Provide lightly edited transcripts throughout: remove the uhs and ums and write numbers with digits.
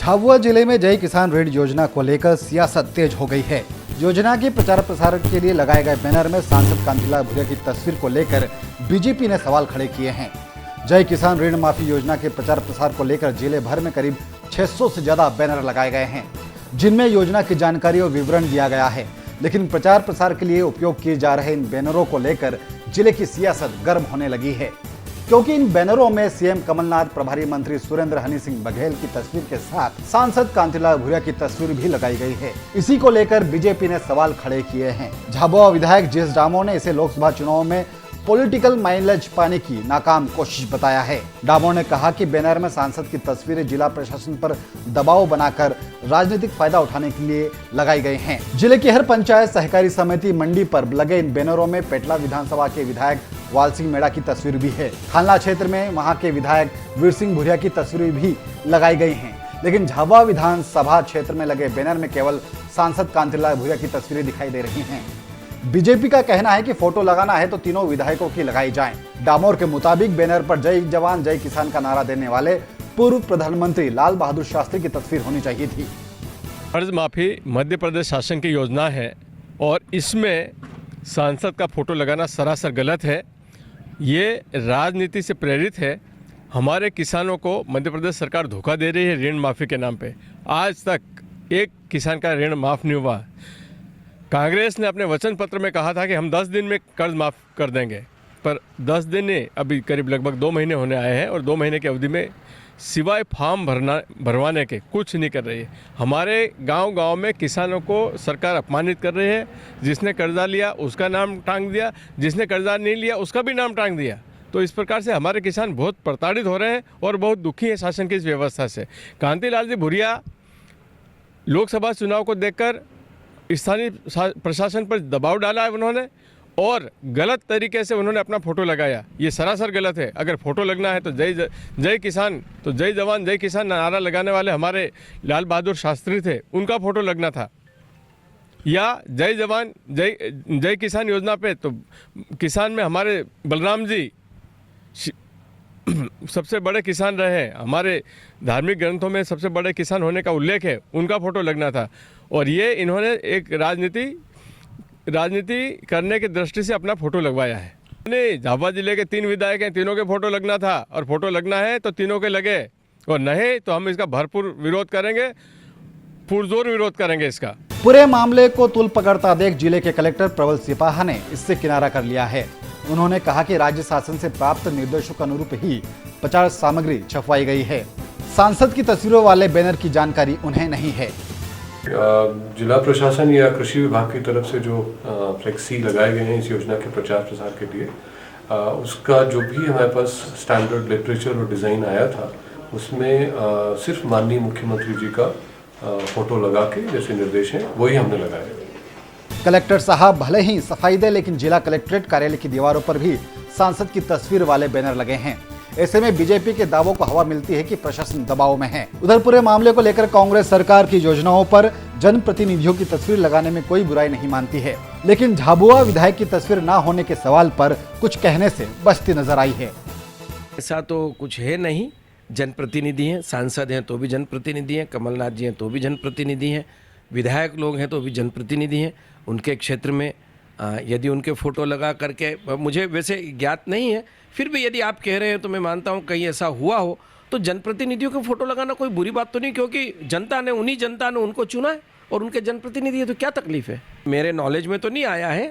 झाबुआ जिले में जय किसान ऋण योजना को लेकर सियासत तेज हो गई है। योजना के प्रचार प्रसार के लिए लगाए गए बैनर में सांसद कांतिलाल भूरिया की तस्वीर को लेकर बीजेपी ने सवाल खड़े किए हैं। जय किसान ऋण माफी योजना के प्रचार प्रसार को लेकर जिले भर में करीब 600 से ज्यादा बैनर लगाए गए हैं, जिनमें योजना की जानकारी और विवरण दिया गया है। लेकिन प्रचार प्रसार के लिए उपयोग किए जा रहे इन बैनरों को लेकर जिले की सियासत गर्म होने लगी है, क्योंकि इन बैनरों में सीएम कमलनाथ, प्रभारी मंत्री सुरेंद्र हनी सिंह बघेल की तस्वीर के साथ सांसद कांतिलाल भूरिया की तस्वीर भी लगाई गई है। इसी को लेकर बीजेपी ने सवाल खड़े किए हैं। झाबुआ विधायक जीएस डामोर ने इसे लोकसभा चुनाव में पॉलिटिकल माइलेज पाने की नाकाम कोशिश बताया है। डामोर ने कहा कि बैनर में सांसद की तस्वीरें जिला प्रशासन पर दबाव बनाकर राजनीतिक फायदा उठाने के लिए लगाई गई हैं। जिले की हर पंचायत सहकारी समिति मंडी पर लगे इन बैनरों में पेटला विधानसभा के विधायक वाल सिंह मेड़ा की तस्वीर भी है। खानला क्षेत्र में वहां के विधायक वीर सिंह भूरिया की तस्वीर भी लगाई गई हैं। लेकिन झाबुआ विधानसभा क्षेत्र में लगे बैनर में केवल सांसद कांतिलाल भूरिया की तस्वीरें दिखाई दे रही हैं। बीजेपी का कहना है कि फोटो लगाना है तो तीनों विधायकों की लगाई जाए। डामोर के मुताबिक बैनर पर जय जवान जय किसान का नारा देने वाले पूर्व प्रधानमंत्री लाल बहादुर शास्त्री की तस्वीर होनी चाहिए थी। कर्ज माफी मध्य प्रदेश शासन की योजना है और इसमें सांसद का फोटो लगाना सरासर गलत है। ये राजनीति से प्रेरित है। हमारे किसानों को मध्य प्रदेश सरकार धोखा दे रही है ऋण माफी के नाम पे। आज तक एक किसान का ऋण माफ नहीं हुआ। कांग्रेस ने अपने वचन पत्र में कहा था कि हम 10 दिन में कर्ज माफ कर देंगे, पर 10 दिन ने अभी करीब लगभग 2 महीने होने आए हैं और 2 महीने की अवधि में सिवाय फॉर्म भरवाने के कुछ नहीं कर रही है। हमारे गांव-गांव में किसानों को सरकार अपमानित कर रही है। जिसने कर्जा लिया उसका नाम टांग दिया, जिसने कर्जा नहीं लिया उसका भी नाम टांग दिया। तो इस प्रकार से हमारे किसान बहुत प्रताड़ित हो रहे हैं और बहुत दुखी है शासन की इस व्यवस्था से। कांतिलाल जी भूरिया लोकसभा चुनाव को देखकर स्थानीय प्रशासन पर दबाव डाला है उन्होंने और गलत तरीके से उन्होंने अपना फोटो लगाया। ये सरासर गलत है। अगर फोटो लगना है तो जय किसान, तो जय जवान जय किसान नारा लगाने वाले हमारे लाल बहादुर शास्त्री थे, उनका फोटो लगना था। या जय जवान जय किसान योजना पे तो किसान में हमारे बलराम जी सबसे बड़े किसान रहे हैं। हमारे धार्मिक ग्रंथों में सबसे बड़े किसान होने का उल्लेख है, उनका फोटो लगना था। और ये इन्होंने एक राजनीति करने की दृष्टि से अपना फोटो लगवाया है। नहीं, झाबुआ जिले के 3 विधायक हैं, तीनों के फोटो लगना था और फोटो लगना है तो तीनों के लगे और नहीं तो हम इसका भरपूर विरोध करेंगे, पुरजोर विरोध करेंगे इसका। पूरे मामले को तुल पकड़ता देख जिले के कलेक्टर प्रबल सिपाहा ने इससे किनारा कर लिया है। उन्होंने कहा कि राज्य शासन से प्राप्त निर्देशों के अनुरूप ही प्रचार सामग्री छपवाई गई है। सांसद की तस्वीरों वाले बैनर की जानकारी उन्हें नहीं है। जिला प्रशासन या कृषि विभाग की तरफ से जो फ्लेक्सी लगाए गए हैं इस योजना के प्रचार प्रसार के लिए, उसका जो भी हमारे पास स्टैंडर्ड लिटरेचर और डिज़ाइन आया था उसमें सिर्फ माननीय मुख्यमंत्री जी का फोटो लगा के जैसे निर्देश हैं वही हमने लगाए। कलेक्टर साहब भले ही सफाई दे, लेकिन जिला कलेक्ट्रेट कार्यालय की दीवारों पर भी सांसद की तस्वीर वाले बैनर लगे हैं। ऐसे में बीजेपी के दावों को हवा मिलती है कि प्रशासन दबाव में है। उधर पूरे मामले को लेकर कांग्रेस सरकार की योजनाओं पर जनप्रतिनिधियों की तस्वीर लगाने में कोई बुराई नहीं मानती है, लेकिन झाबुआ विधायक की तस्वीर ना होने के सवाल पर कुछ कहने से बचती नजर आई है। ऐसा तो कुछ है नहीं। जनप्रतिनिधि हैं, सांसद हैं तो भी जनप्रतिनिधि हैं, कमलनाथ जी हैं तो भी जनप्रतिनिधि हैं, विधायक लोग हैं तो भी जनप्रतिनिधि हैं। उनके क्षेत्र में यदि उनके फ़ोटो लगा करके, मुझे वैसे ज्ञात नहीं है, फिर भी यदि आप कह रहे हैं तो मैं मानता हूँ कहीं ऐसा हुआ हो तो जनप्रतिनिधियों के फ़ोटो लगाना कोई बुरी बात तो नहीं, क्योंकि जनता ने उनको चुना है और उनके जनप्रतिनिधि है तो क्या तकलीफ़ है। मेरे नॉलेज में तो नहीं आया है।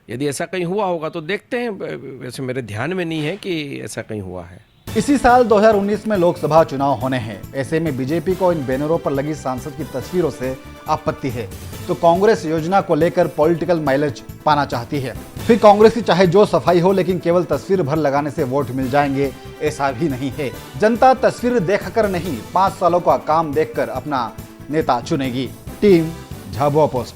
यदि ऐसा कहीं हुआ होगा तो देखते हैं, वैसे मेरे ध्यान में नहीं है कि ऐसा कहीं हुआ है। इसी साल 2019 में लोकसभा चुनाव होने हैं। ऐसे में बीजेपी को इन बैनरों पर लगी सांसद की तस्वीरों से आपत्ति है, तो कांग्रेस योजना को लेकर पॉलिटिकल माइलेज पाना चाहती है। फिर कांग्रेस की चाहे जो सफाई हो, लेकिन केवल तस्वीर भर लगाने से वोट मिल जाएंगे ऐसा भी नहीं है। जनता तस्वीर देखकर नहीं, 5 सालों का काम देखकर अपना नेता चुनेगी। Team Jhabua post.